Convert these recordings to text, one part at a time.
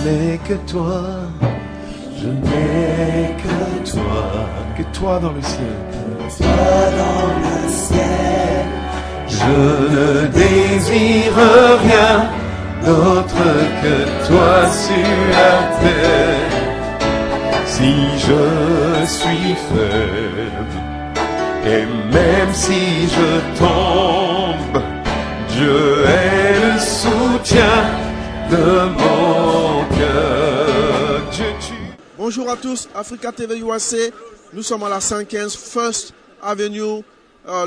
n'ai que toi, je n'ai que toi dans le ciel. Toi dans le ciel. Je ne désire rien d'autre que toi sur la terre. Si je suis faible, et même si je tombe, Dieu est le soutien de mon cœur. Bonjour à tous, Africa TV USA. Nous sommes à la 115 First Avenue.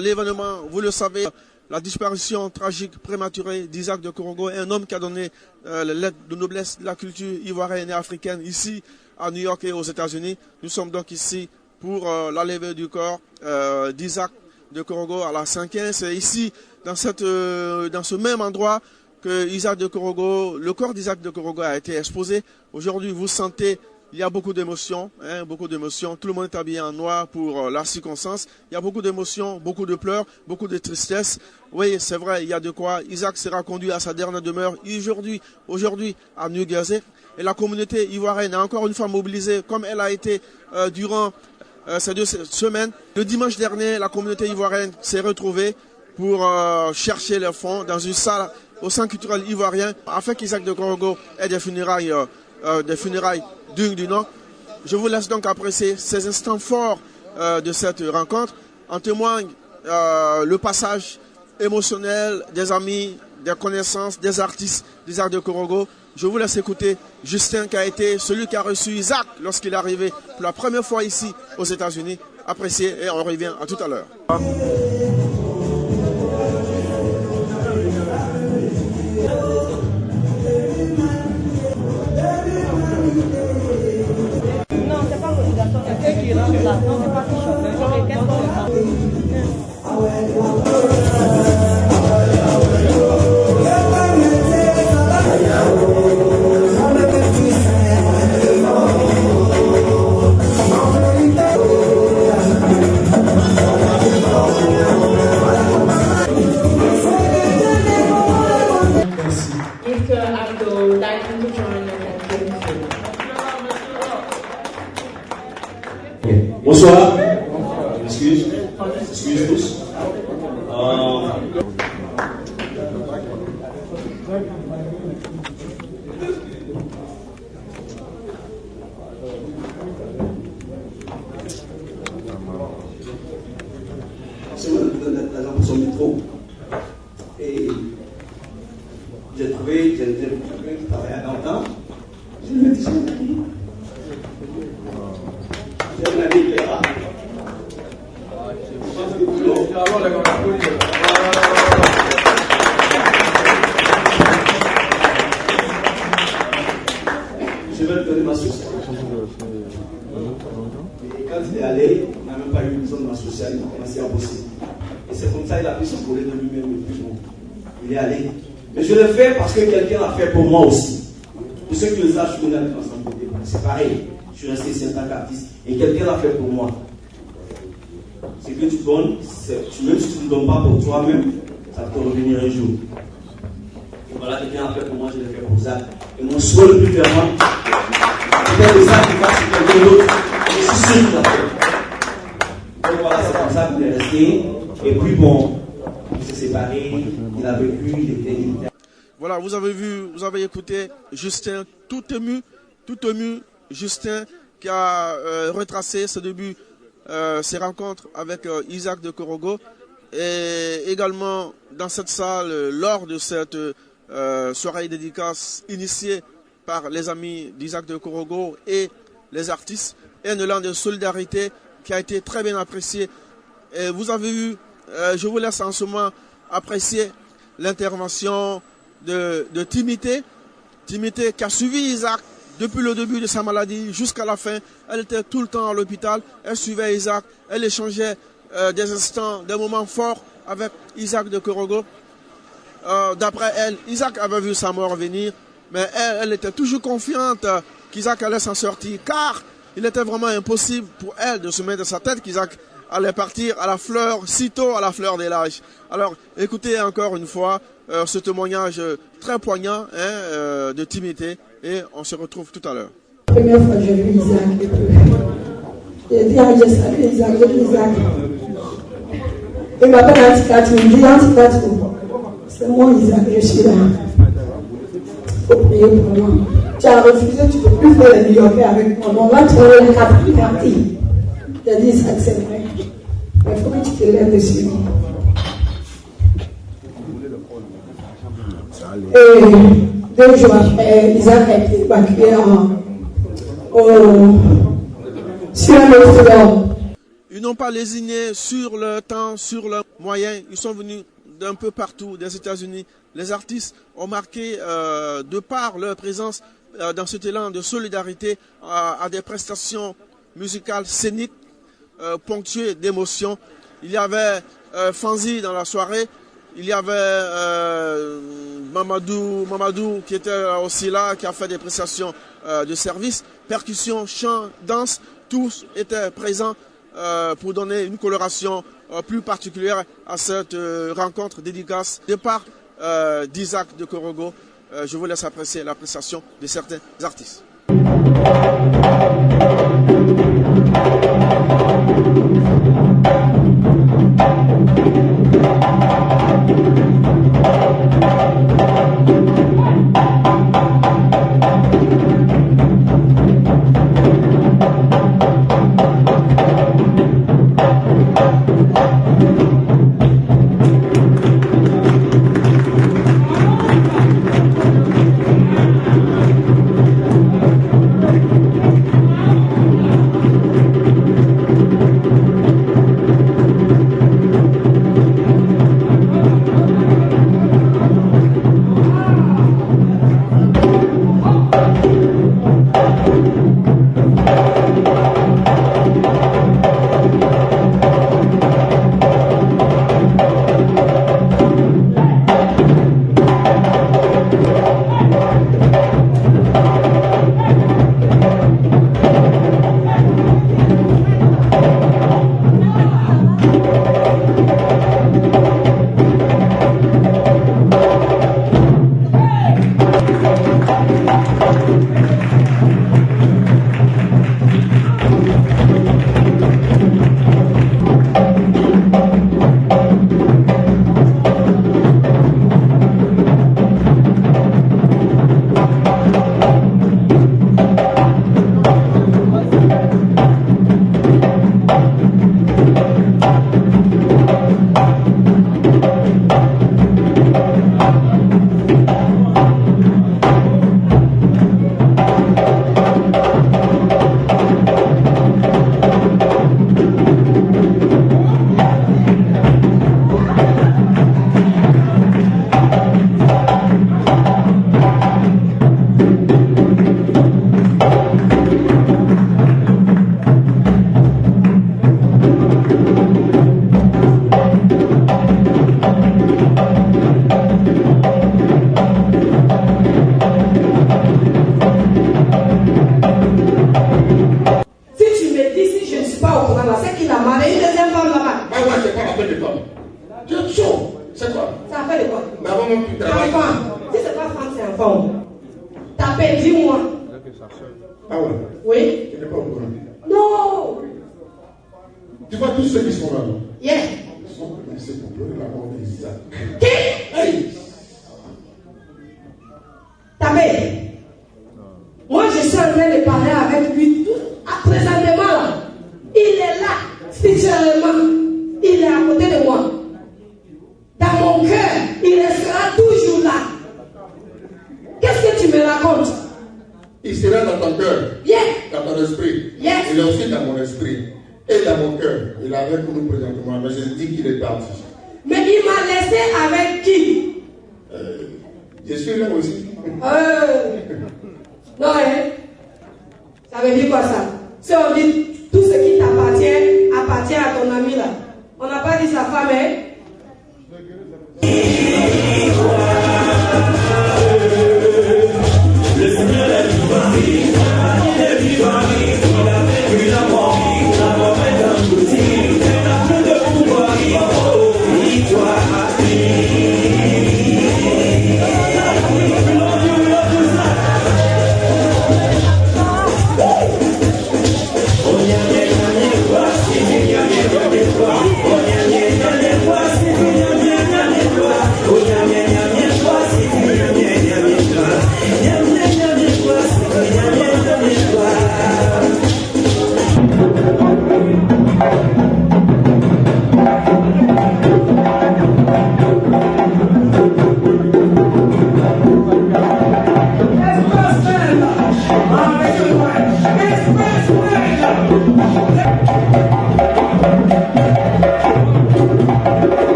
L'événement, vous le savez, la disparition tragique prématurée d'Isaac de Korogo, un homme qui a donné les lettres de noblesse de la culture ivoirienne et africaine ici à New York et aux États-Unis. Nous sommes donc ici pour la levée du corps d'Isaac de Korogo à la 115. C'est ici, dans ce même endroit, que Isaac de Korogo, le corps d'Isaac de Korogo a été exposé. Aujourd'hui, vous sentez, il y a beaucoup d'émotions, beaucoup d'émotions. Tout le monde est habillé en noir pour la circonstance. Il y a beaucoup d'émotions, beaucoup de pleurs, beaucoup de tristesse. Oui, c'est vrai, il y a de quoi. Isaac sera conduit à sa dernière demeure aujourd'hui à New Jersey. Et la communauté ivoirienne est encore une fois mobilisée, comme elle a été durant ces 2 semaines. Le dimanche dernier, la communauté ivoirienne s'est retrouvée pour chercher les fonds dans une salle au Centre culturel ivoirien, afin qu'Isaac de Korogo ait des funérailles dignes du nom. Je vous laisse donc apprécier ces instants forts de cette rencontre. En témoigne le passage émotionnel des amis, des connaissances, des artistes d'Isaac de Korogo. Je vous laisse écouter Justin, qui a été celui qui a reçu Isaac lorsqu'il est arrivé pour la première fois ici aux États-Unis. Appréciez et on revient à tout à l'heure. Bonsoir. Excuse tous. C'est l'agent pour son micro. Et j'ai trouvé quelqu'un qui travaille à Downtown. Je me dis, je vais te donner ma sociale. Et quand il est allé, il n'a même pas eu besoin de ma sociale, il a commencé à bosser. Et c'est comme ça qu'il a pris son collet de lui-même et puis bon, il est allé. Mais je le fais parce que quelqu'un l'a fait pour moi aussi. Pour ceux qui le savent, je suis venu ensemble. C'est pareil, je suis resté ici en tant qu'artiste et quelqu'un l'a fait pour moi. C'est que tu donnes, même si tu ne donnes pas pour toi-même, ça va te revenir un jour. Et voilà, quelqu'un l'a fait pour moi, je l'ai fait pour Zach. Et mon souhait le plus fervent, peut-être que Zach qui va sur quelqu'un d'autre, je suis sûr qu'il l'a fait. Donc voilà, c'est comme ça qu'il est resté. Et puis bon, il s'est séparé, il a vécu, il était. Voilà, vous avez vu, vous avez écouté Justin, tout ému, Justin qui a retracé ce début, ses rencontres avec Isaac de Korogo. Et également dans cette salle, lors de cette soirée dédicace initiée par les amis d'Isaac de Korogo et les artistes, un élan de solidarité qui a été très bien apprécié. Et vous avez vu, je vous laisse en ce moment apprécier l'intervention de Timité qui a suivi Isaac depuis le début de sa maladie jusqu'à la fin. Elle était tout le temps à l'hôpital, elle suivait Isaac, elle échangeait des instants, des moments forts avec Isaac de Korogo. D'après elle, Isaac avait vu sa mort venir, mais elle était toujours confiante qu'Isaac allait s'en sortir, car il était vraiment impossible pour elle de se mettre dans sa tête qu'Isaac allait partir à la fleur, sitôt à la fleur de l'âge. Alors, écoutez encore une fois ce témoignage très poignant de timidité et on se retrouve tout à l'heure. La première fois que j'ai vu Isaac, j'ai dit, j'ai salué Isaac, j'ai dit Isaac. Il m'appelle Anticat, il me dit Anticat, c'est moi Isaac, je suis là. Il faut prier pour moi. Tu as refusé, tu ne peux plus faire les New-Yorkais avec moi. Donc là, tu as la quatrième partie. J'ai dit Isaac, c'est vrai. Mais il faut que tu te lèves dessus. Et 2 jours après, Isaac a été évacué sur un autre fleuve. Ils n'ont pas lésiné sur le temps, sur le moyen. Ils sont venus d'un peu partout des États-Unis. Les artistes ont marqué, de par leur présence dans cet élan de solidarité, à des prestations musicales scéniques, ponctuées d'émotions. Il y avait Fanzi dans la soirée. Il y avait Mamadou qui était aussi là, qui a fait des prestations de service. Percussion, chant, danse, tous étaient présents pour donner une coloration plus particulière à cette rencontre dédicace de part d'Isaac de Korogo. Je vous laisse apprécier la prestation de certains artistes.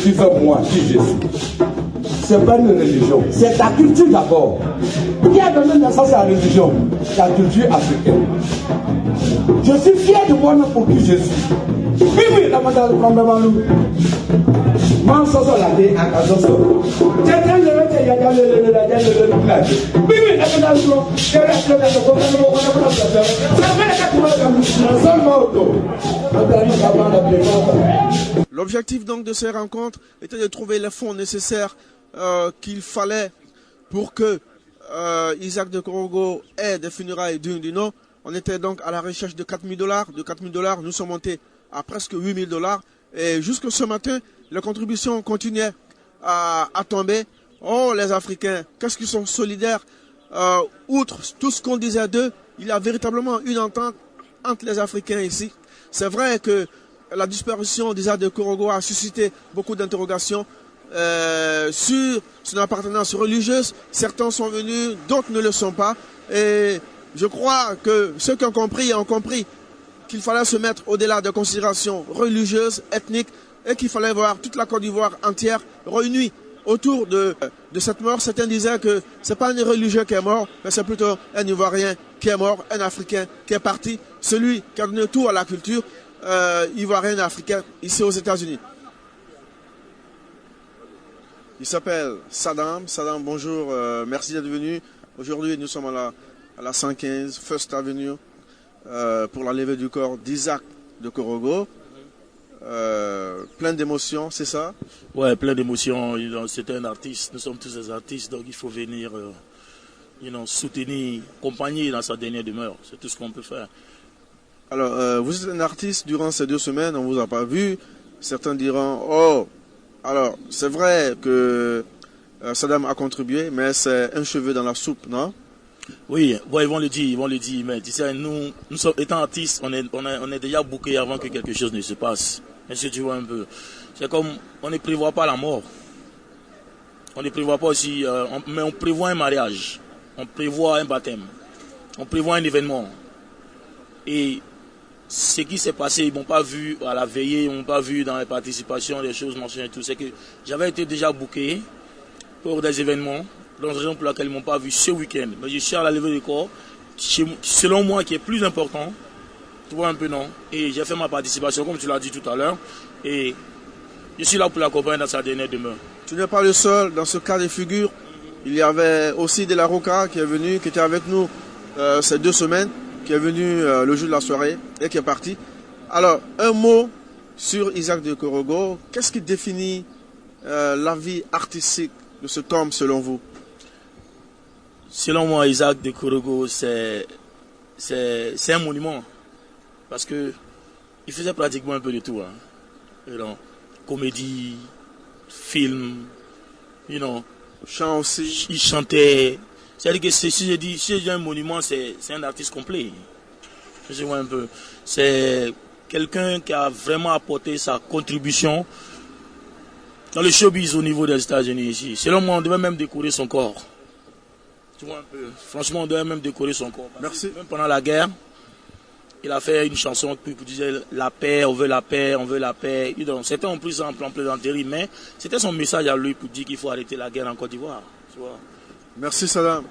suis moi, qui je suis. C'est pas une religion, c'est ta culture d'abord. Qui a donné naissance à la religion? La culture africaine. Je suis fier de moi-même pour qui je suis. Oui, la madame de Kambamalou. Moi, ça, la vie, à Kazoso. J'ai dit, oui, la madame de L'objectif donc de ces rencontres était de trouver les fonds nécessaires qu'il fallait pour que Isaac de Korogo ait des funérailles dignes du nom. On était donc à la recherche de $4 000. De $4 000, nous sommes montés à presque $8 000. Et jusque ce matin, les contributions continuaient à tomber. Oh, les Africains, qu'est-ce qu'ils sont solidaires. Outre tout ce qu'on disait d'eux, il y a véritablement une entente entre les Africains ici. C'est vrai que la disparition d'Isaac de Korogo a suscité beaucoup d'interrogations sur son appartenance religieuse. Certains sont venus, d'autres ne le sont pas. Et je crois que ceux qui ont compris qu'il fallait se mettre au-delà de considérations religieuses, ethniques, et qu'il fallait voir toute la Côte d'Ivoire entière réunie autour de cette mort. Certains disaient que ce n'est pas un religieux qui est mort, mais c'est plutôt un Ivoirien qui est mort, un Africain qui est parti, celui qui a donné tout à la culture ivoirienne et africaine ici aux États-Unis. Il s'appelle Saddam. Saddam, bonjour, merci d'être venu. Aujourd'hui, nous sommes à la 115 First Avenue pour la levée du corps d'Isaac de Korogo. Plein d'émotions, c'est ça? Ouais, plein d'émotions. C'était un artiste, nous sommes tous des artistes, donc il faut venir soutenir, accompagner dans sa dernière demeure. C'est tout ce qu'on peut faire. Alors, vous êtes un artiste durant ces 2 semaines, on ne vous a pas vu. Certains diront, oh, alors, c'est vrai que Saddam a contribué, mais c'est un cheveu dans la soupe, non? Oui, bon, ils vont le dire, mais tu sais, nous sommes, étant artistes, on est déjà bouqués avant que quelque chose ne se passe. Est-ce que tu vois un peu? C'est comme, on ne prévoit pas la mort. On ne prévoit pas aussi, mais on prévoit un mariage. On prévoit un baptême. On prévoit un événement. Et ce qui s'est passé, ils ne m'ont pas vu à la veillée, ils ne m'ont pas vu dans les participations, les choses mentionnées et tout. C'est que j'avais été déjà booké pour des événements, dans la raison pour laquelle ils ne m'ont pas vu ce week-end. Mais je suis à la levée du corps, selon moi, qui est plus important. Tu vois un peu, non? Et j'ai fait ma participation, comme tu l'as dit tout à l'heure. Et je suis là pour l'accompagner dans sa dernière demeure. Tu n'es pas le seul dans ce cas de figure. Il y avait aussi De La Roca qui est venu, qui était avec nous ces 2 semaines, qui est venu le jour de la soirée et qui est parti. Alors, un mot sur Isaac de Korogo. Qu'est-ce qui définit la vie artistique de cet homme selon vous? Selon moi, Isaac de Korogo, c'est un monument. Parce que il faisait pratiquement un peu de tout. Hein. Comédie, film, chant aussi. Il chantait. C'est-à-dire que si je dis un monument, c'est un artiste complet. Je vois un peu. C'est quelqu'un qui a vraiment apporté sa contribution dans le showbiz au niveau des États-Unis ici. Selon moi, on devait même décorer son corps. Tu vois un peu. Franchement, on devait même décorer son corps. Merci. Même pendant la guerre, il a fait une chanson qui disait la paix, on veut la paix, on veut la paix. C'était en plus en plaisanterie, mais c'était son message à lui pour dire qu'il faut arrêter la guerre en Côte d'Ivoire. Tu vois. Merci Saddam.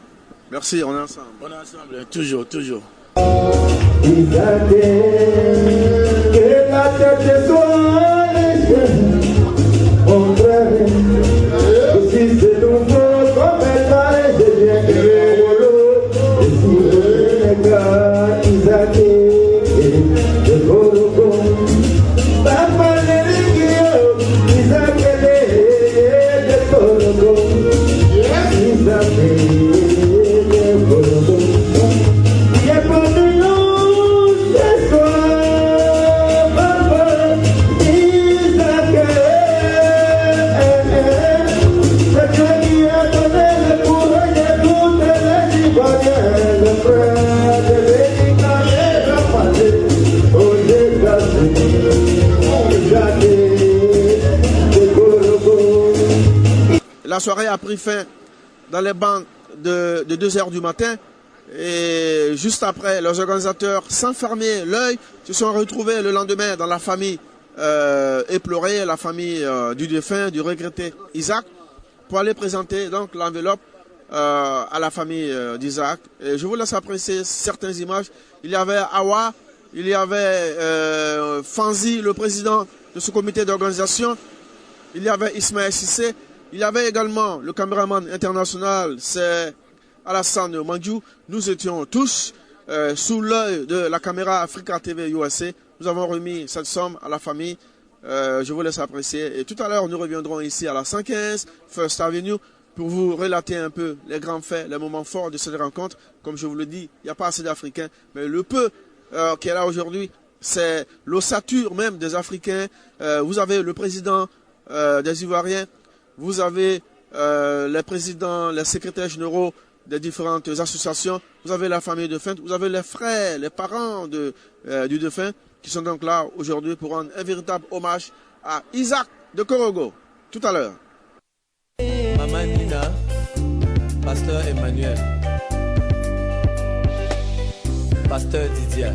Merci, on est ensemble. On est ensemble, toujours, toujours. Que la tête soit légère, on traîne, aussi c'est donc comme elle a été bien créée, et si le gars, Isaac, de Korogo, papa Nerigio, Isaac, de Korogo, Isaac, de Korogo. La soirée a pris fin dans les bancs de 2 h du matin et juste après, les organisateurs, sans fermer l'œil, se sont retrouvés le lendemain dans la famille éplorer la famille du défunt, du regretté Isaac, pour aller présenter donc l'enveloppe à la famille d'Isaac. Et je vous laisse apprécier certaines images. Il y avait Awa, il y avait Fanzi, le président de ce comité d'organisation, il y avait Ismaël Sissé, il y avait également le caméraman international, c'est Alassane Mandjou. Nous étions tous sous l'œil de la caméra Africa TV USA. Nous avons remis cette somme à la famille. Je vous laisse apprécier. Et tout à l'heure, nous reviendrons ici à la 115 First Avenue pour vous relater un peu les grands faits, les moments forts de cette rencontre. Comme je vous le dis, il n'y a pas assez d'Africains, mais le peu qui est là aujourd'hui, c'est l'ossature même des Africains. Vous avez le président des Ivoiriens, vous avez les présidents, les secrétaires généraux des différentes associations, vous avez la famille de défunt, vous avez les frères, les parents du défunt qui sont donc là aujourd'hui pour rendre un véritable hommage à Isaac de Korogo. Tout à l'heure. Maman Nina, Pasteur Emmanuel, Pasteur Didier.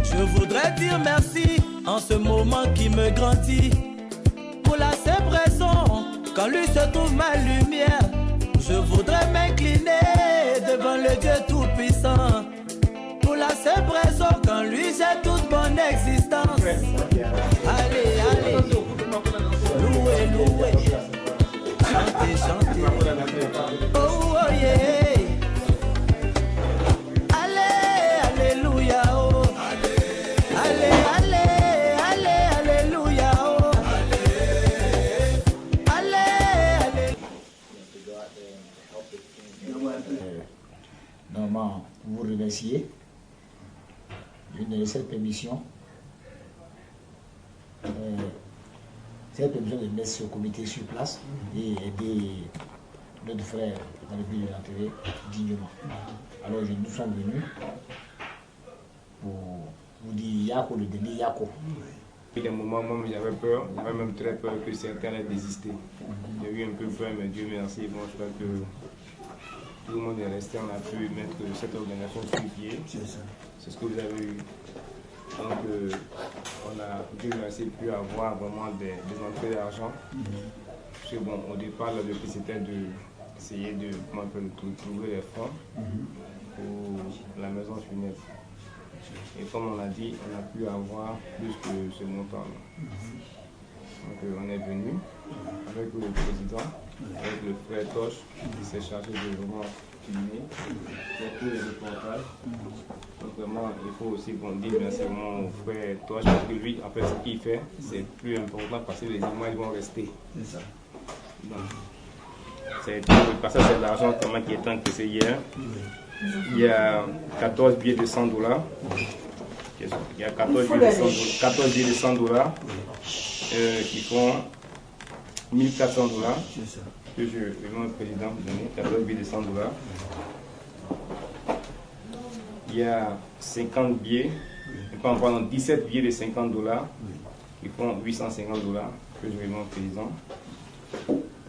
Je voudrais dire merci en ce moment qui me grandit. Pour la simple raison, quand lui se trouve ma lumière, je voudrais m'incliner devant le Dieu Tout-Puissant. Pour la simple raison, quand lui j'ai toute bonne existence. Allez, allez, louez, louez, chantez, chantez. Oh, oh, yeah. Normalement, vous remercier de donner cette permission. Cette permission de mettre ce comité sur place et aider notre frère dans le but de l'enterrer dignement. Alors nous sommes venus pour vous dire Yako, le dernier Yako. Il y a des moments où j'avais peur, j'avais même très peur que certains aient désisté. J'ai eu un peu peur, mais Dieu merci, bon, je crois que tout le monde est resté, on a pu mettre cette organisation sur pied. C'est ce que vous avez eu. Donc, on a, Dieu merci, pu avoir vraiment des entrées d'argent. Parce que bon, au départ, le but c'était d'essayer de trouver les fonds pour la maison funèbre. Et comme on l'a dit, on a pu avoir plus que ce montant-là. Donc on est venu avec le président, avec le frère Toche, qui s'est chargé de vraiment filmer, faire tous les reportages. Donc vraiment, il faut aussi qu'on dise merci au frère Toche, parce que lui, en fait, ce qu'il fait, c'est plus important parce que les images vont rester. C'est ça. Parce que c'est de l'argent qui est encaissé hier. Il y a 14 billets de $100. Il y a 14 billets de $100 qui font $1 400 que je vais au président donner, 14 billets de $100. Il y a 50 billets, pardon, 17 billets de $50 qui font $850 que je vais au président.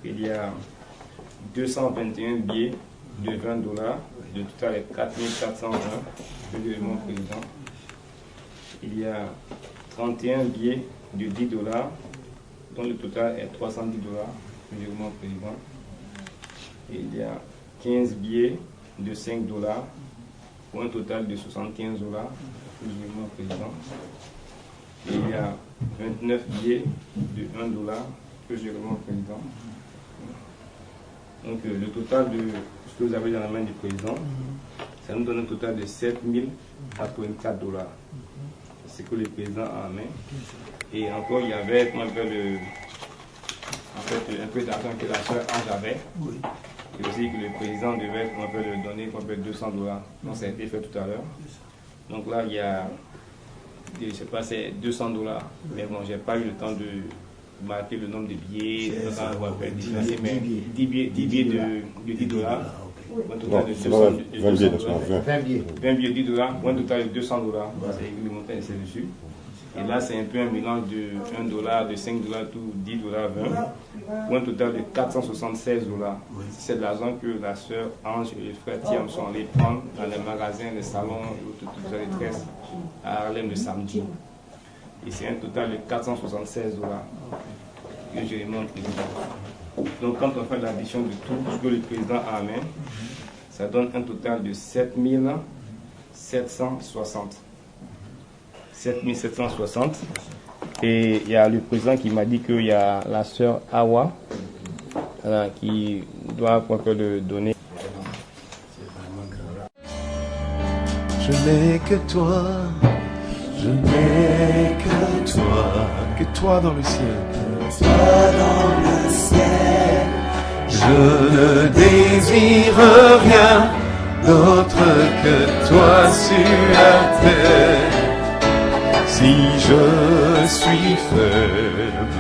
Il y a 221 billets de $20, de total 4420 que je vais au président. Il y a 31 billets de $10, dont le total est $310 que je vais au président. Et il y a 15 billets de $5 pour un total de $75 que je vais au président. Et il y a 29 billets de $1 que je vais au président. Donc le total de ce que vous avez dans la main du président, ça nous donne un total de $7084. C'est ce que le président a en main. Et encore, il y avait un peu d'argent que la soeur Ange avait. Et aussi que le président devait le donner $200. Donc ça a été fait tout à l'heure. Donc là, il y a, je ne sais pas, c'est $200. Mais bon, je n'ai pas eu le temps de marquer le nombre de billets, 10 billets de $10. Un total de 20 billets de $10, pour un total de $200. C'est le montant, c'est dessus. Et là, c'est un peu un mélange de $1, de $5, tout, $10, 20, pour un total de $476. C'est de l'argent que la sœur Ange et le frère Thiam sont allés prendre dans les magasins, les salons, toutes les détresses à Harlem le samedi. Et c'est un total de $476 que je demande au président. Donc quand on fait l'addition de tout ce que le président amène, ça donne un total de 7760. 7760. Et il y a le président qui m'a dit qu'il y a la sœur Awa qui doit encore le donner. Je n'ai que toi, je n'ai que toi dans le ciel. Toi dans le ciel. Je ne désire rien d'autre que toi sur la terre. Si je suis faible,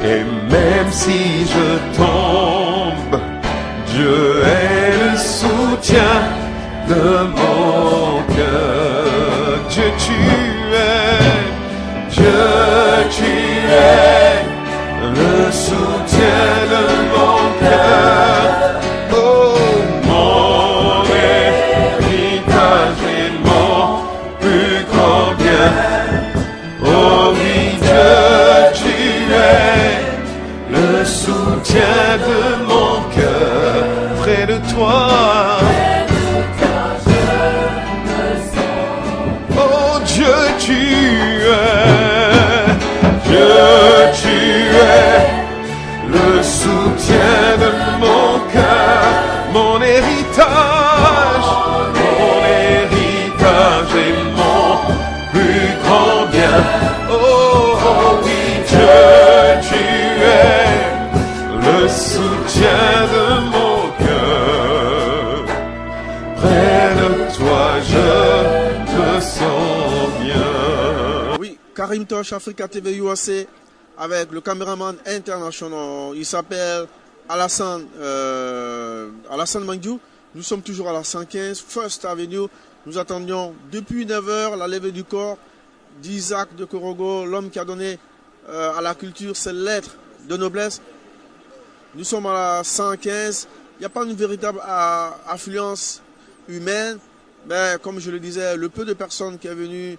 et même si je tombe, Dieu est le soutien de mon cœur. Dieu, tu es le soutien de mon cœur. Oh, mon héritage et mon plus grand bien. Oh oui, Dieu, tu es le soutien de mon cœur. Près de toi. Oh Dieu, tu es le soutien de mon cœur, mon héritage et mon plus grand bien. Oh oui, Dieu, tu es le soutien de mon cœur. Près de toi, je me sens bien. Oui, Karim Tosh, Africa TV USA, avec le caméraman international. Il s'appelle Alassane Mandiou. Nous sommes toujours à la 115 First Avenue. Nous attendions depuis 9h la levée du corps d'Isaac de Korogo, l'homme qui a donné à la culture ses lettres de noblesse. Nous sommes à la 115. Il n'y a pas une véritable affluence humaine, mais comme je le disais, le peu de personnes qui est venu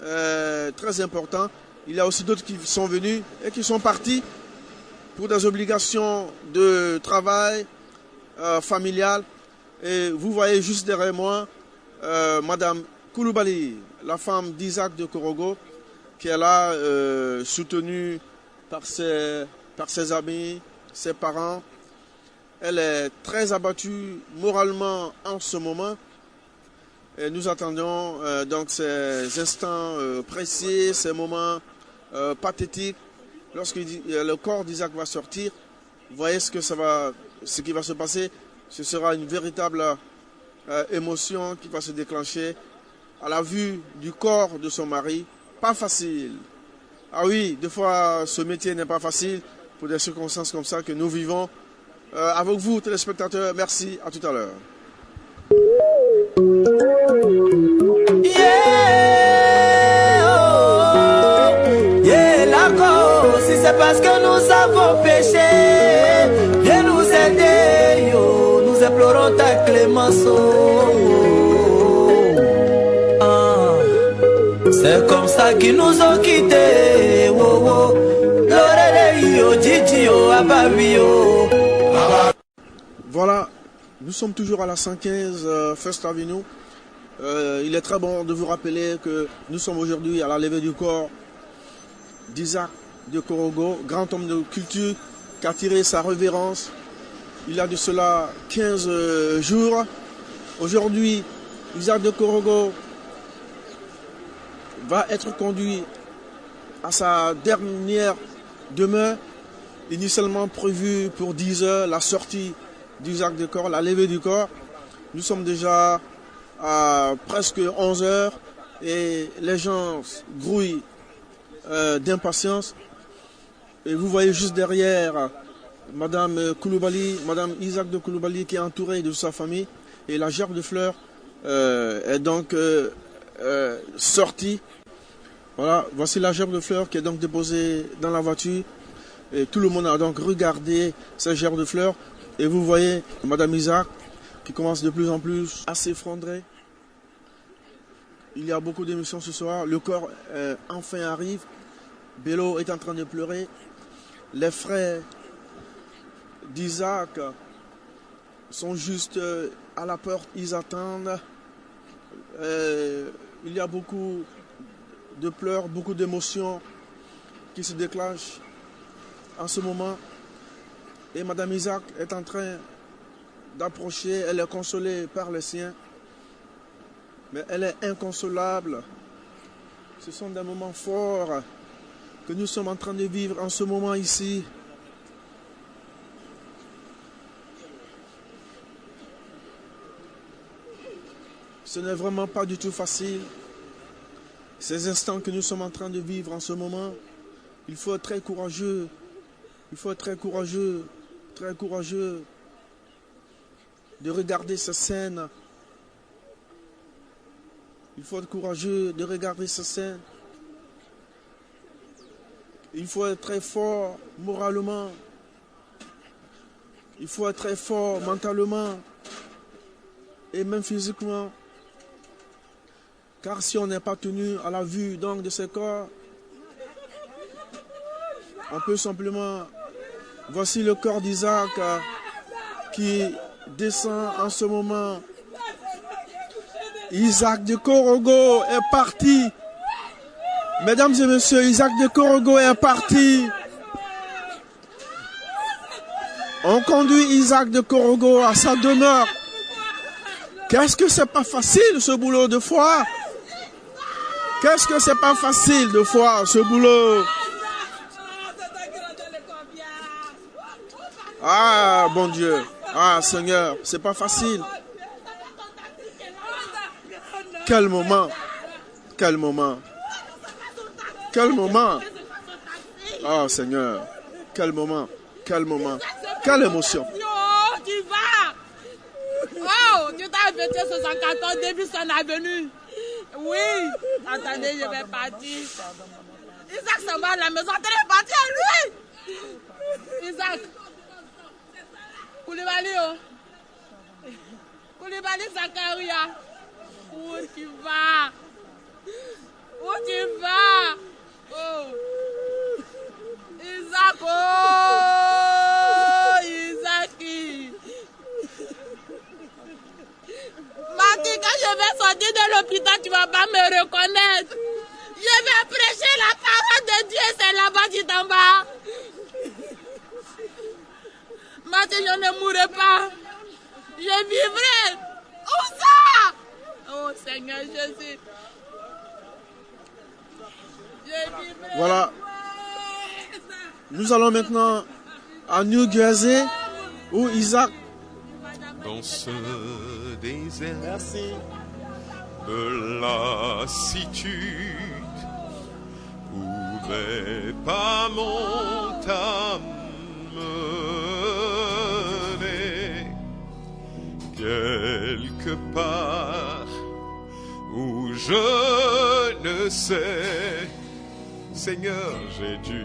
est très important. Il y a aussi d'autres qui sont venus et qui sont partis pour des obligations de travail familial. Et vous voyez juste derrière moi Madame Koulibaly, la femme d'Isaac de Korogo, qui est là, soutenue par ses amis, ses parents. Elle est très abattue moralement en ce moment. Et nous attendons donc ces instants précis, ces moments pathétiques. Lorsque le corps d'Isaac va sortir, vous voyez ce qui va se passer. Ce sera une véritable émotion qui va se déclencher à la vue du corps de son mari. Pas facile. Ah oui, des fois, ce métier n'est pas facile pour des circonstances comme ça que nous vivons. Avec vous, téléspectateurs, merci. À tout à l'heure. Si c'est parce que nous avons péché, viens nous aider, yo. Nous implorons ta clémence. C'est comme ça qu'ils nous ont quittés. Voilà, nous sommes toujours à la 115 First Avenue. Il est très bon de vous rappeler que nous sommes aujourd'hui à la levée du corps d'Isaac de Korogo, grand homme de culture qui a tiré sa révérence il y a de cela 15 jours. Aujourd'hui, Isaac de Korogo va être conduit à sa dernière demeure, initialement prévue pour 10 heures, la sortie d'Isaac de Korogo, la levée du corps. Nous sommes déjà à presque 11 heures et les gens grouillent d'impatience. Et vous voyez juste derrière Madame Koulibaly, Madame Isaac de Koulibaly qui est entourée de sa famille. Et la gerbe de fleurs est donc sortie. Voilà, voici la gerbe de fleurs qui est donc déposée dans la voiture. Et tout le monde a donc regardé cette gerbe de fleurs. Et vous voyez Madame Isaac qui commence de plus en plus à s'effondrer. Il y a beaucoup d'émotions ce soir. Le corps enfin arrive. Bello est en train de pleurer. Les frères d'Isaac sont juste à la porte. Ils attendent. Il y a beaucoup de pleurs, beaucoup d'émotions qui se déclenchent en ce moment. Et Madame Isaac est en train d'approcher. Elle est consolée par les siens. Mais elle est inconsolable. Ce sont des moments forts que nous sommes en train de vivre en ce moment ici. Ce n'est vraiment pas du tout facile. Ces instants que nous sommes en train de vivre en ce moment, il faut être très courageux. Il faut être très courageux de regarder ces scènes. Il faut être courageux de regarder ces scènes. Il faut être très fort moralement. Il faut être très fort mentalement et même physiquement. Car si on n'est pas tenu à la vue donc de ces corps, on peut simplement... Voici le corps d'Isaac qui descend en ce moment. Isaac de Korogo est parti. Mesdames et messieurs, Isaac de Korogo est parti. On conduit Isaac de Korogo à sa demeure. Qu'est-ce que c'est pas facile ce boulot de foi? Qu'est-ce que c'est pas facile de foi ce boulot? Ah, bon Dieu. Ah, Seigneur, c'est pas facile. Quel moment. Quel moment. Quel moment. Oh, Seigneur. Quel moment. Quel moment. Quelle émotion. Tu vas. Oh, tu t'as fêté 74 depuis son avenue. Oui. Attendez, je vais partir. Isaac s'en va à la maison. Attendez, partir à lui. Isaac. Koulibaly, oh. Koulibaly Zakaria. Où tu vas? Où tu vas? Oh. Isaac, oh. Isaac. Martin, quand je vais sortir de l'hôpital, tu ne vas pas me reconnaître. Je vais prêcher la parole de Dieu, c'est là-bas, tu t'en vas. Martin, je ne mourrai pas. Je vivrai. Où ça? Oh Seigneur Jésus. Je vivrai. Voilà. Nous allons maintenant à New Jersey où Isaac. Dans ce désert Merci. de lassitude, où mes pas m'ont amené, quelque part où je ne sais, Seigneur, j'ai dû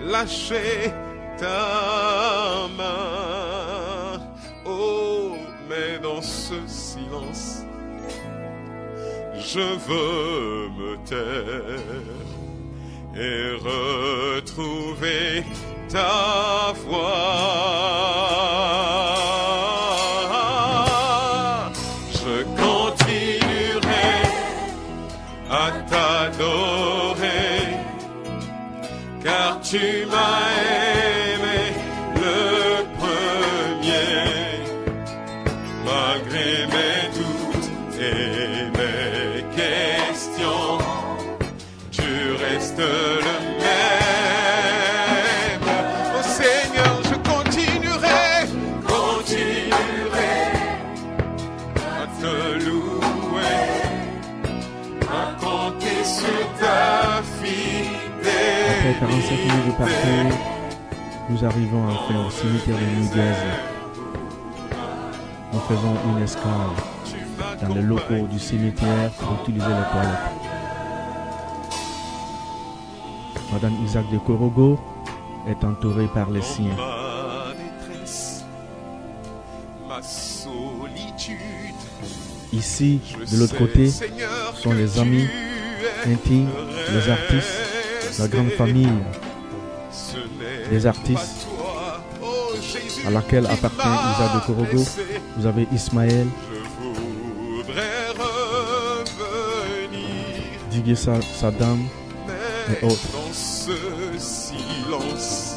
lâcher ta main. Oh, mais dans ce silence, je veux me taire et retrouver ta voix. Je continuerai à t'adorer, car tu m'as aimé le premier, malgré mes doutes et mes questions, tu restes le même. Oh Seigneur, je continuerai à te louer, à compter sur ta fidélité. Après 45 minutes de parcours, nous arrivons enfin au cimetière de New Jersey. Nous faisons une escale dans les locaux du cimetière pour utiliser les toilettes. Madame Isaac de Korogo est entourée par les siens. Ma détresse, ma solitude. Ici, de l'autre côté, sont les amis intimes, les artistes, la grande famille des artistes à laquelle appartient Isaac de Korogo. Vous avez Ismaël, Didier Saddam et autres. Dans ce silence,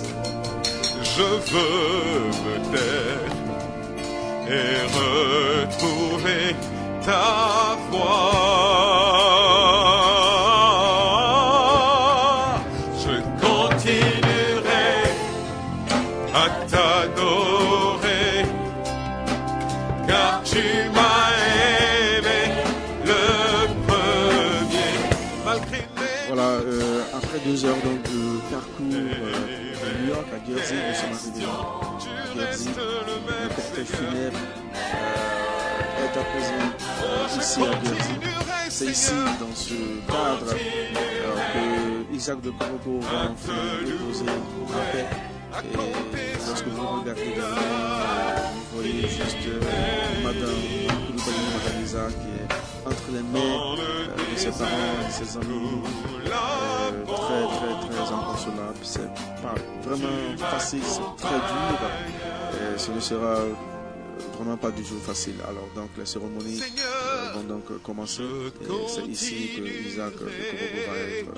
je veux me taire et retrouver ta voix. Je continuerai à t'adorer, car tu m'as aimé le premier, malgré mes... Voilà, après 2 heures donc, de parcours de New York à Jersey, nous sommes arrivés à Jersey. Le cortège funèbre est à présent ici à Jersey. C'est ici, dans ce cadre, que Isaac de Korogo va enfin déposer la paix. Et lorsque vous regardez derrière, vous voyez juste Madame Madame Isaac qui est entre les mains de ses parents, de ses amis, très inconsolable. C'est pas vraiment facile, c'est très dur. Et ce ne sera vraiment pas du tout facile. Alors donc les cérémonies vont donc commencer. Et c'est ici que Isaac de Korogo va être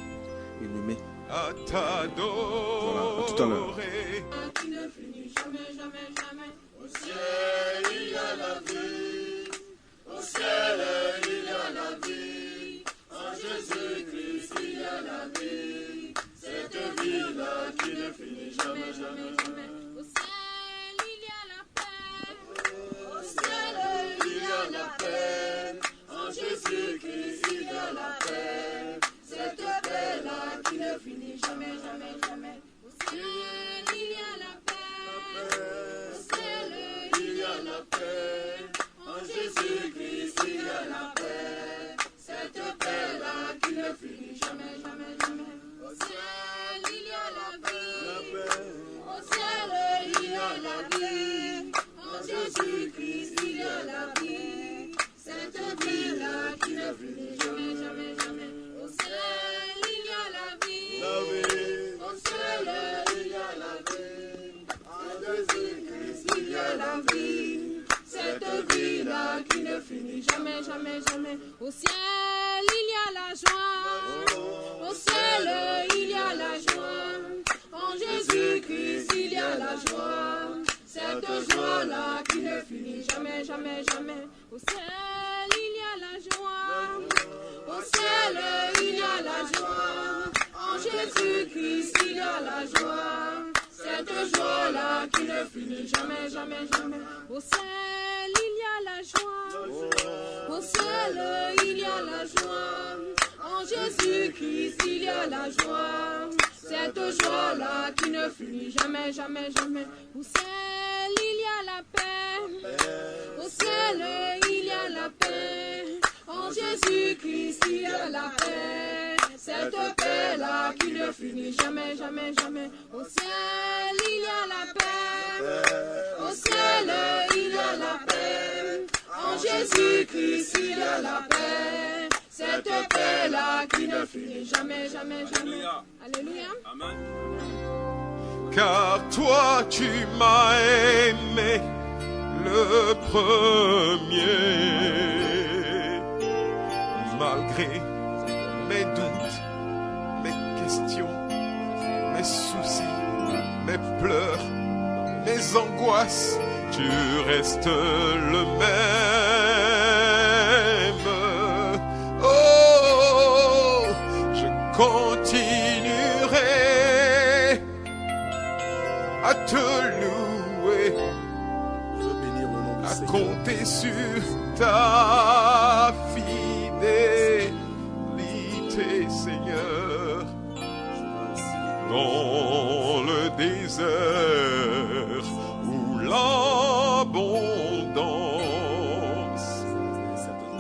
inhumé. Voilà, à tout à l'heure. Qui ne finit jamais, jamais, jamais. Au ciel, il y a la vie. Au ciel, il y a la vie. En Jésus-Christ, il y a la vie. Cette vie-là qui ne finit jamais, jamais, jamais. Au ciel, il y a la paix. Au ciel, il y a la paix. En Jésus-Christ, il y a la paix. Cette paix-là qui ne finit jamais, jamais, jamais. Au ciel, il y a la paix. Au ciel, il y a la paix. En Jésus-Christ, il y a la paix. Cette paix-là qui ne finit jamais, jamais, jamais. Au ciel, il y a la vie. Au ciel, il y a la vie. En Jésus-Christ, il y a la vie. Cette vie-là qui ne finit jamais, jamais, jamais. Au ciel, il y a la vie. Au ciel, il y a la vie. En Jésus-Christ, il y a la vie. Cette vie-là qui ne finit jamais, jamais, jamais. Au ciel, il y a la joie. Au ciel, il y a la joie. En Jésus-Christ, il y a la joie. Cette joie-là qui ne finit jamais, jamais, jamais. Au ciel, il y a la joie. Au ciel, il y a la joie. En Jésus-Christ, il y a la joie. Cette joie-là qui ne finit jamais, jamais, jamais. Au ciel, il y a la joie. Au ciel, il y a la joie. En Jésus-Christ, il y a la joie. Cette joie-là qui ne finit jamais, jamais, jamais. Au ciel, il y a la paix. Au ciel, il y a la paix. En Jésus-Christ, il y a la paix. Cette paix-là qui ne finit jamais, jamais, jamais. Au ciel, il y a la paix. Au ciel, il y a la paix. En Jésus-Christ, il y a la paix. Cette paix-là qui ne finit jamais, jamais, jamais. Alléluia. Amen. Car toi tu m'as aimé le premier, malgré mes doutes, mes questions, mes soucis, mes pleurs, mes angoisses, tu restes le même. Oh, je continuerai à te louer, à compter sur ta fidélité, Seigneur, dans le désert ou l'abondance,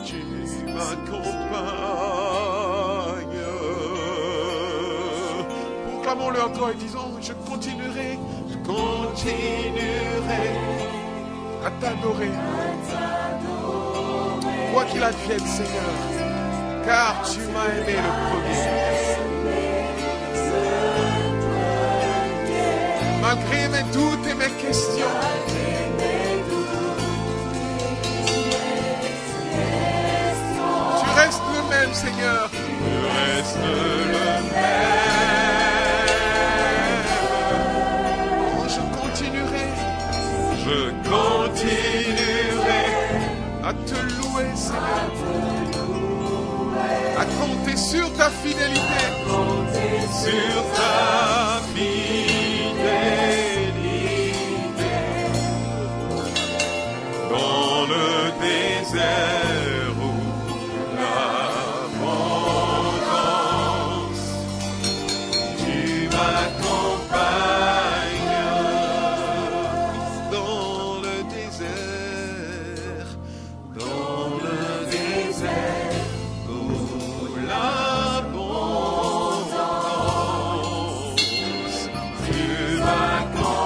tu m'accompagnes Acclamons-le encore et disons, je continuerai à t'adorer. Quoi qu'il advienne, Seigneur, car tu m'as aimé le premier. Malgré mes doutes et mes questions, tu restes le même, Seigneur. Tu restes le même. Oh, je continuerai à te louer, Seigneur. À compter sur ta fidélité. Sur ta fidélité. Dans le désert où l'abondance, tu m'accompagnes. Dans le désert où l'abondance, tu m'accompagnes.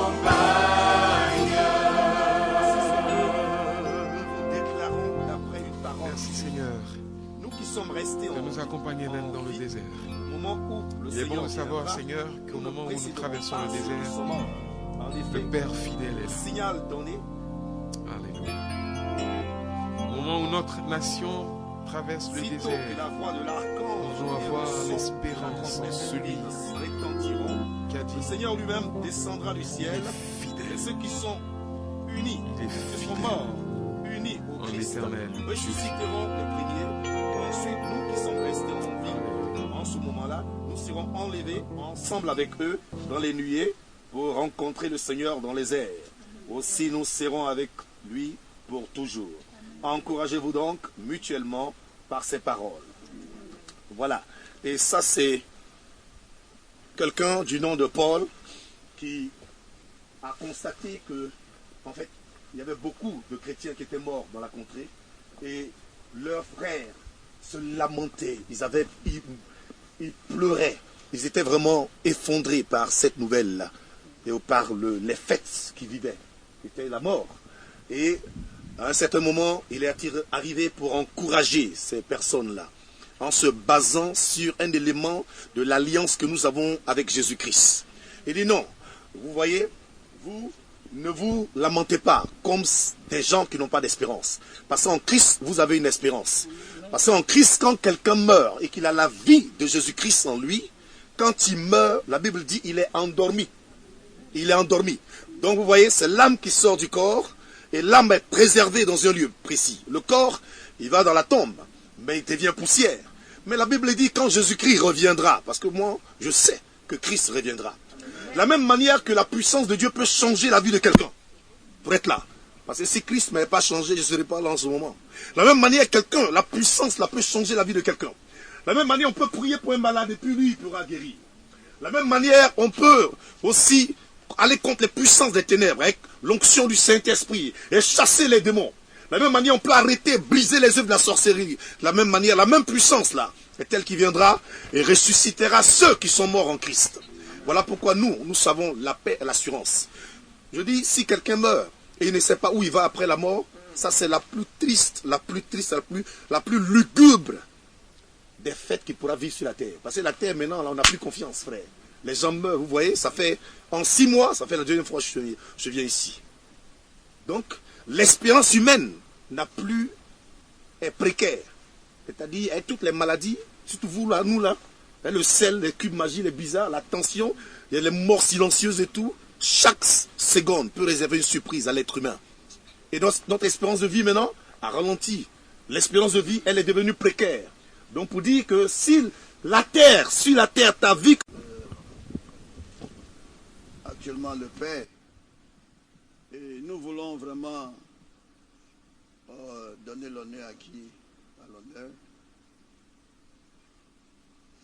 Déclarons d'après une parole. Merci Seigneur. Nous qui sommes restés De nous accompagner même dans le désert. au moment où le Il est bon Seigneur de savoir, viendra, Seigneur, qu'au moment où nous précédons traversons pas le ce que nous désert, sommes. En effet, le Père fidèle est le là. signal donné, Alléluia. Au moment où notre nation traverse le sitôt désert, que la voix de l'archange nous devons avoir et le son l'espérance en celui retentiront, qui a dit le Seigneur lui-même descendra du ciel, et ceux qui sont unis, qui sont morts, unis au en Christ, l'Éternel. ressusciteront les premiers, et ensuite nous qui sommes restés en vie, en ce moment-là, nous serons enlevés ensemble avec eux dans les nuées pour rencontrer le Seigneur dans les airs. Aussi nous serons avec lui pour toujours. Encouragez-vous donc mutuellement par ces paroles. Voilà. Et ça, c'est quelqu'un du nom de Paul qui a constaté que, en fait, il y avait beaucoup de chrétiens qui étaient morts dans la contrée et leurs frères se lamentaient. Ils pleuraient. Ils étaient vraiment effondrés par cette nouvelle-là et par les fêtes qui vivaient. C'était la mort. Et à un certain moment, il est arrivé pour encourager ces personnes-là en se basant sur un élément de l'alliance que nous avons avec Jésus-Christ. Il dit non, vous voyez, vous ne vous lamentez pas comme des gens qui n'ont pas d'espérance. Parce qu'en Christ, vous avez une espérance. Parce qu'en Christ, quand quelqu'un meurt et qu'il a la vie de Jésus-Christ en lui, quand il meurt, la Bible dit il est endormi. Il est endormi. Donc vous voyez, c'est l'âme qui sort du corps et l'âme est préservée dans un lieu précis. Le corps, il va dans la tombe, mais il devient poussière. Mais la Bible dit quand Jésus-Christ reviendra, parce que moi, je sais que Christ reviendra. De la même manière que la puissance de Dieu peut changer la vie de quelqu'un, pour être là. Parce que si Christ ne m'avait pas changé, je ne serais pas là en ce moment. De la même manière, quelqu'un, la puissance là peut changer la vie de quelqu'un. De la même manière, on peut prier pour un malade et puis lui, il pourra guérir. De la même manière, on peut aussi aller contre les puissances des ténèbres avec l'onction du Saint-Esprit et chasser les démons. De la même manière, on peut arrêter, briser les œuvres de la sorcellerie. De la même manière, la même puissance là est telle qui viendra et ressuscitera ceux qui sont morts en Christ. Voilà pourquoi nous savons la paix et l'assurance. Je dis, si quelqu'un meurt et il ne sait pas où il va après la mort, ça c'est la plus triste, la plus lugubre des fêtes qu'il pourra vivre sur la terre. Parce que la terre maintenant, là, on n'a plus confiance, frère. Les gens meurent, vous voyez, ça fait, en 6 mois, ça fait la deuxième fois que je viens ici. Donc, l'espérance humaine est précaire. C'est-à-dire, avec toutes les maladies, surtout vous là, nous là, le sel, les cubes magiques, les bizarres, la tension, il y a les morts silencieuses et tout. Chaque seconde peut réserver une surprise à l'être humain. Et notre espérance de vie maintenant a ralenti. L'espérance de vie, elle est devenue précaire. Donc pour dire que si la terre, ta vie... Actuellement le Père, et nous voulons vraiment donner l'honneur à qui? À l'honneur.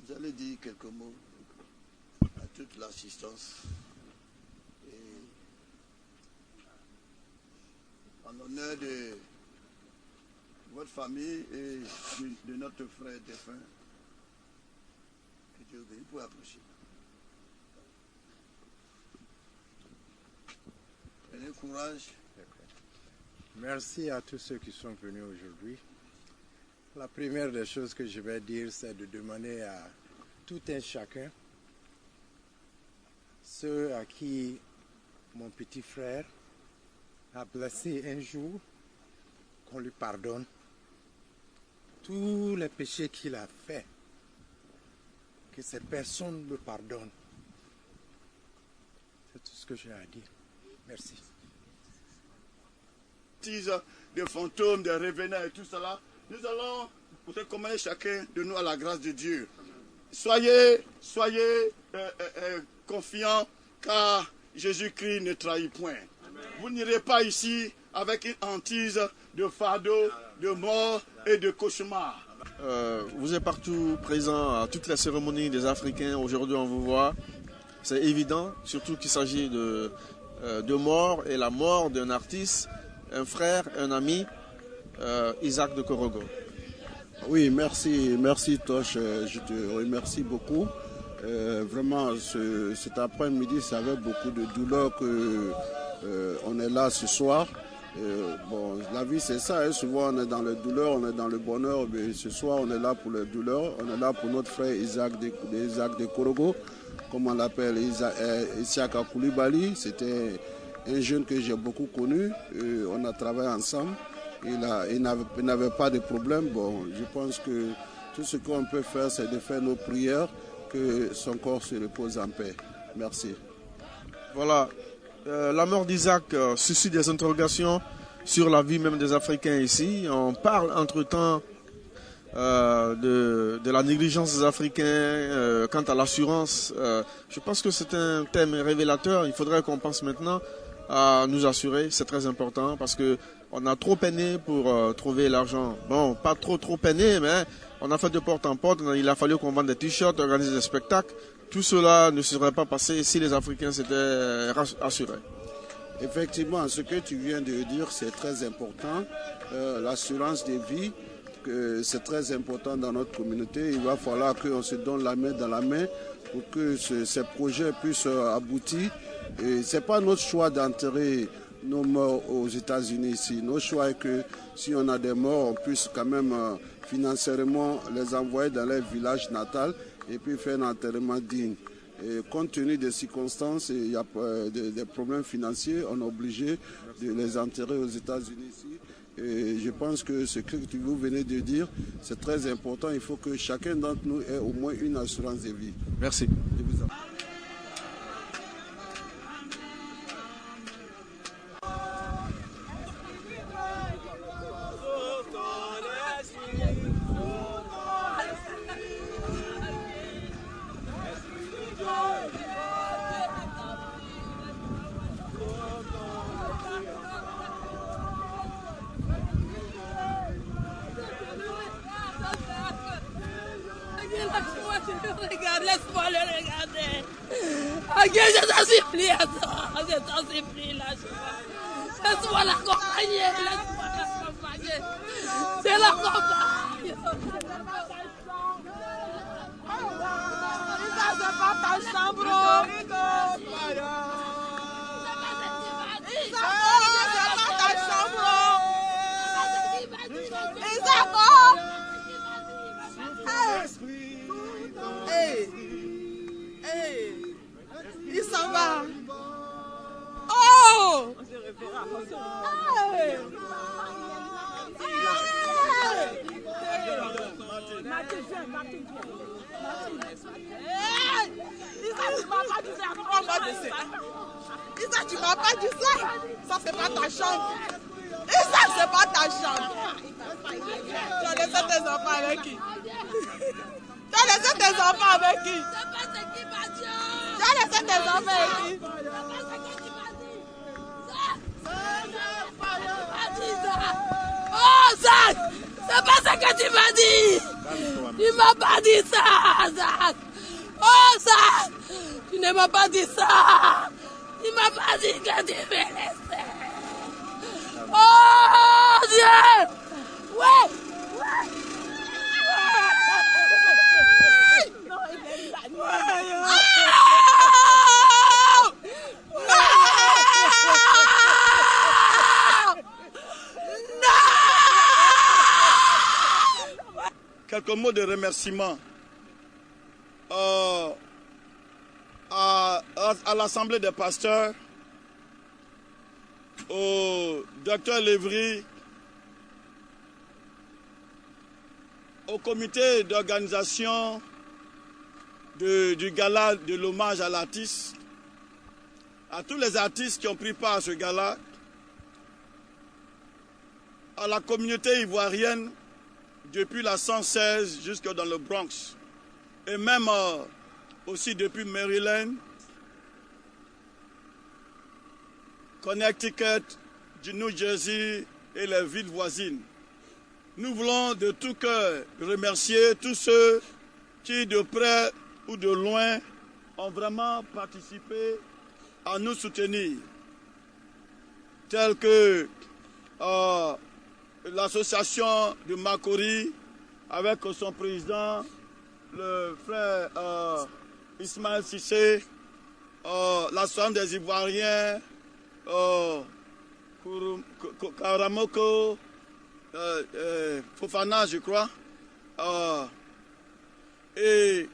Vous allez dire quelques mots à toute l'assistance. Et en l'honneur de votre famille et de notre frère défunt. Que Dieu bénisse. Vous pouvez approcher. courage. Merci à tous ceux qui sont venus aujourd'hui. La première des choses que je vais dire, c'est de demander à tout un chacun, ceux à qui mon petit frère a blessé un jour, qu'on lui pardonne tous les péchés qu'il a faits, que ces personnes le pardonnent. C'est tout ce que j'ai à dire. Merci. Des fantômes, des revenants et tout cela, nous allons recommander chacun de nous à la grâce de Dieu. Soyez confiants, car Jésus-Christ ne trahit point. Vous n'irez pas ici avec une hantise de fardeau, de mort et de cauchemar. Vous êtes partout présent à toutes les cérémonies des Africains. Aujourd'hui, on vous voit. C'est évident, surtout qu'il s'agit de mort et la mort d'un artiste, un frère, un ami, Isaac de Korogo. Oui, merci Tosh, je te remercie beaucoup. Vraiment, cet après-midi, c'est avec beaucoup de douleur qu'on est là ce soir. Bon, la vie c'est ça, hein. Souvent on est dans la douleur, on est dans le bonheur, mais ce soir on est là pour la douleur, on est là pour notre frère Isaac de Korogo, comme on l'appelle, Isaac Koulibaly. C'était un jeune que j'ai beaucoup connu, on a travaillé ensemble, il n'avait pas de problème. Bon, je pense que tout ce qu'on peut faire, c'est de faire nos prières, que son corps se repose en paix. Merci. Voilà. La mort d'Isaac suscite des interrogations sur la vie même des Africains ici. On parle entre-temps de la négligence des Africains quant à l'assurance. Je pense que c'est un thème révélateur. Il faudrait qu'on pense maintenant à nous assurer. C'est très important parce qu'on a trop peiné pour trouver l'argent. Bon, pas trop peiné, mais on a fait de porte en porte. Il a fallu qu'on vende des t-shirts, organiser des spectacles. Tout cela ne serait pas passé si les Africains s'étaient assurés. Effectivement, ce que tu viens de dire, c'est très important. L'assurance des vies, c'est très important dans notre communauté. Il va falloir qu'on se donne la main dans la main pour que ces projets puissent aboutir. Ce n'est pas notre choix d'enterrer nos morts aux États-Unis ici. Notre choix est que si on a des morts, on puisse quand même financièrement les envoyer dans leur village natal et puis faire un enterrement digne. Et compte tenu des circonstances, il y a des problèmes financiers, on est obligé de les enterrer aux États-Unis ici. Et je pense que ce que vous venez de dire, c'est très important. Il faut que chacun d'entre nous ait au moins une assurance de vie. Merci. Je vous en prie. Regarde, laisse-moi le regarder. Ok, je t'en supplie, attends. Je t'en supplie, lâche-moi. Laisse-moi l'accompagner, laisse-moi l'accompagner. C'est l'accompagner. Ça, c'est pas ta chambre. C'est pas ta chambre. Il s'en va. Oh! Isa, tu m'as pas dit ça. Ça, c'est pas ta chambre. Isa, c'est pas ta chambre. Tu as laissé tes enfants avec qui? Tu as laissé tes enfants avec qui? C'est pas ce qu'il m'a dit. Tu as laissé tes enfants avec qui? C'est pas ce qu'il m'a dit. Oh, Zach! C'est pas ce que tu m'as dit! Tu m'as pas dit ça, Zach! Oh, Zach! Tu ne m'as pas dit ça! Tu m'as pas dit que tu me laissais! Oh, Dieu! Ouais! mots de remerciement à l'Assemblée des pasteurs, au docteur Lévry, au comité d'organisation du gala de l'hommage à l'artiste, à tous les artistes qui ont pris part à ce gala, à la communauté ivoirienne depuis la 116 jusque dans le Bronx, et même aussi depuis Maryland, Connecticut, du New Jersey et les villes voisines. Nous voulons de tout cœur remercier tous ceux qui, de près ou de loin, ont vraiment participé à nous soutenir, tels que l'association de Makori, avec son président, le frère Ismaël Sissé, l'association des Ivoiriens, Karamoko, Fofana, je crois, et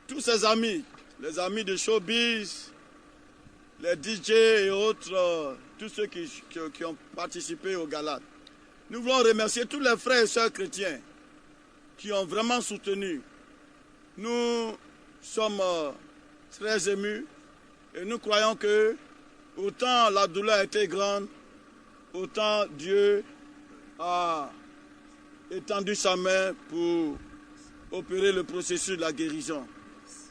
tous ses amis, les amis de Showbiz, les DJ et autres, tous ceux qui ont participé au gala. Nous voulons remercier tous les frères et sœurs chrétiens qui ont vraiment soutenu. Nous sommes très émus et nous croyons que autant la douleur a été grande, autant Dieu a étendu sa main pour opérer le processus de la guérison.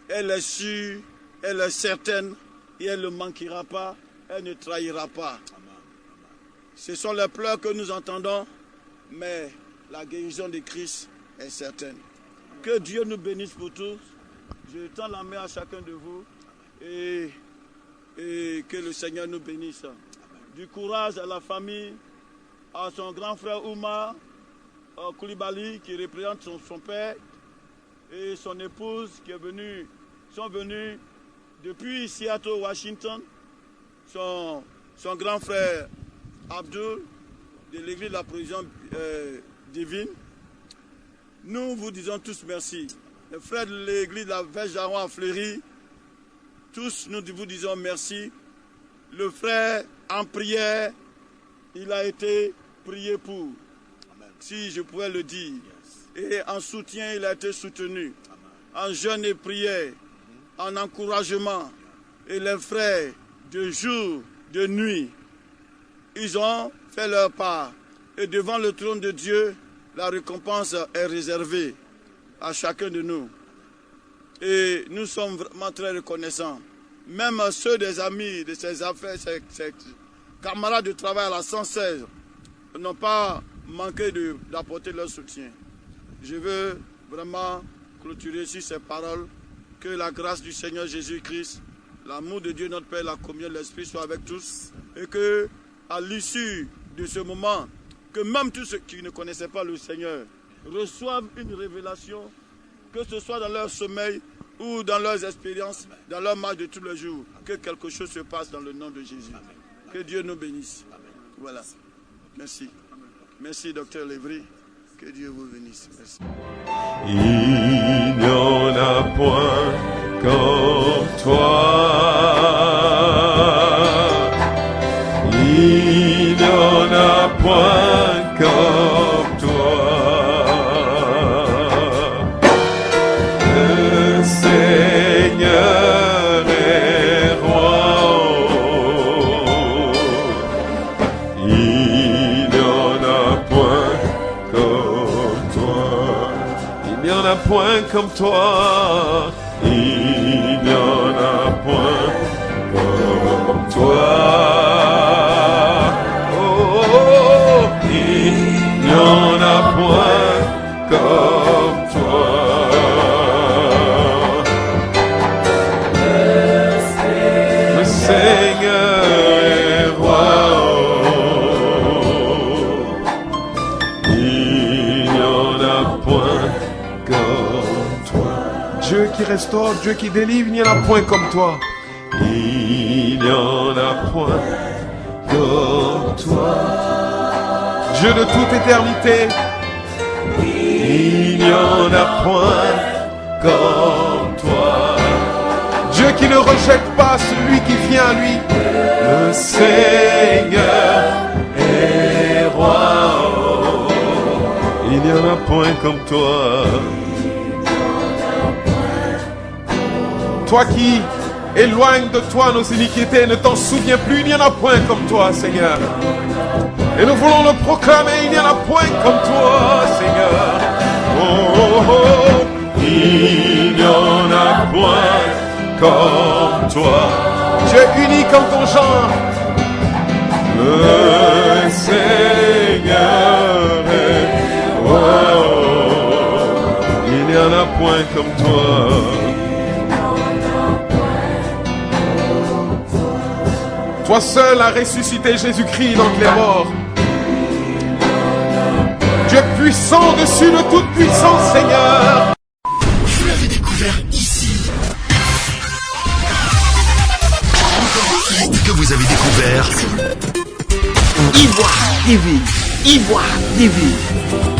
Elle est sûre, elle est certaine et elle ne manquera pas, elle ne trahira pas. Ce sont les pleurs que nous entendons, mais la guérison de Christ est certaine. Que Dieu nous bénisse pour tous. Je tends la main à chacun de vous et que le Seigneur nous bénisse. Du courage à la famille, à son grand frère Oumar Koulibaly qui représente son père et son épouse qui sont venus depuis Seattle, Washington. Son grand frère Abdul de l'église de la provision divine. Nous vous disons tous merci. Les frères de l'église de la Vierge d'Aaron à Fleury, tous nous vous disons merci. Le frère en prière, il a été prié pour, si je pouvais le dire. Et en soutien, il a été soutenu. En jeûne et prière, en encouragement. Et les frères, de jour, de nuit, ils ont fait leur part. Et devant le trône de Dieu, la récompense est réservée à chacun de nous. Et nous sommes vraiment très reconnaissants. Même ceux des amis de ces affaires, ces camarades de travail à la 116, n'ont pas manqué d'apporter leur soutien. Je veux vraiment clôturer sur ces paroles. Que la grâce du Seigneur Jésus-Christ, l'amour de Dieu notre Père, la communion de l'Esprit soit avec tous. Et que, à l'issue de ce moment, que même tous ceux qui ne connaissaient pas le Seigneur reçoivent une révélation, que ce soit dans leur sommeil ou dans leurs expériences, dans leur marche de tous les jours, que quelque chose se passe dans le nom de Jésus. Que Dieu nous bénisse. Voilà. Merci. Merci, docteur Lévry. Que Dieu vous bénisse. Merci. Il n'y en a point comme toi. Il n'y en a point comme toi. Le Seigneur est roi. Il n'y en a point comme toi. Il n'y en a point comme toi. Il n'y en a point comme toi. Comme toi, le Seigneur est roi. Il n'y en a point comme toi. Dieu qui restaure, Dieu qui délivre, il n'y en a point comme toi. Il n'y en a point comme toi. Dieu de toute éternité. Il Il n'y en a point comme toi. Dieu qui ne rejette pas celui qui vient à lui. Le Seigneur est roi. Oh, il n'y en a point comme toi. Toi qui éloignes de toi nos iniquités, ne t'en souviens plus, il n'y en a point comme toi, Seigneur. Et nous voulons le proclamer, il n'y en a point comme toi, Seigneur. Oh, oh, oh. Il n'y en a point comme toi. Tu es unique en ton genre. Le Seigneur est roi. Il n'y en a point comme toi. Toi seul as ressuscité Jésus-Christ d'entre les morts. Tu es puissant au-dessus de toute puissance, Seigneur. Vous l'avez découvert ici. Que vous avez découvert Ivoire TV. Ivoire TV.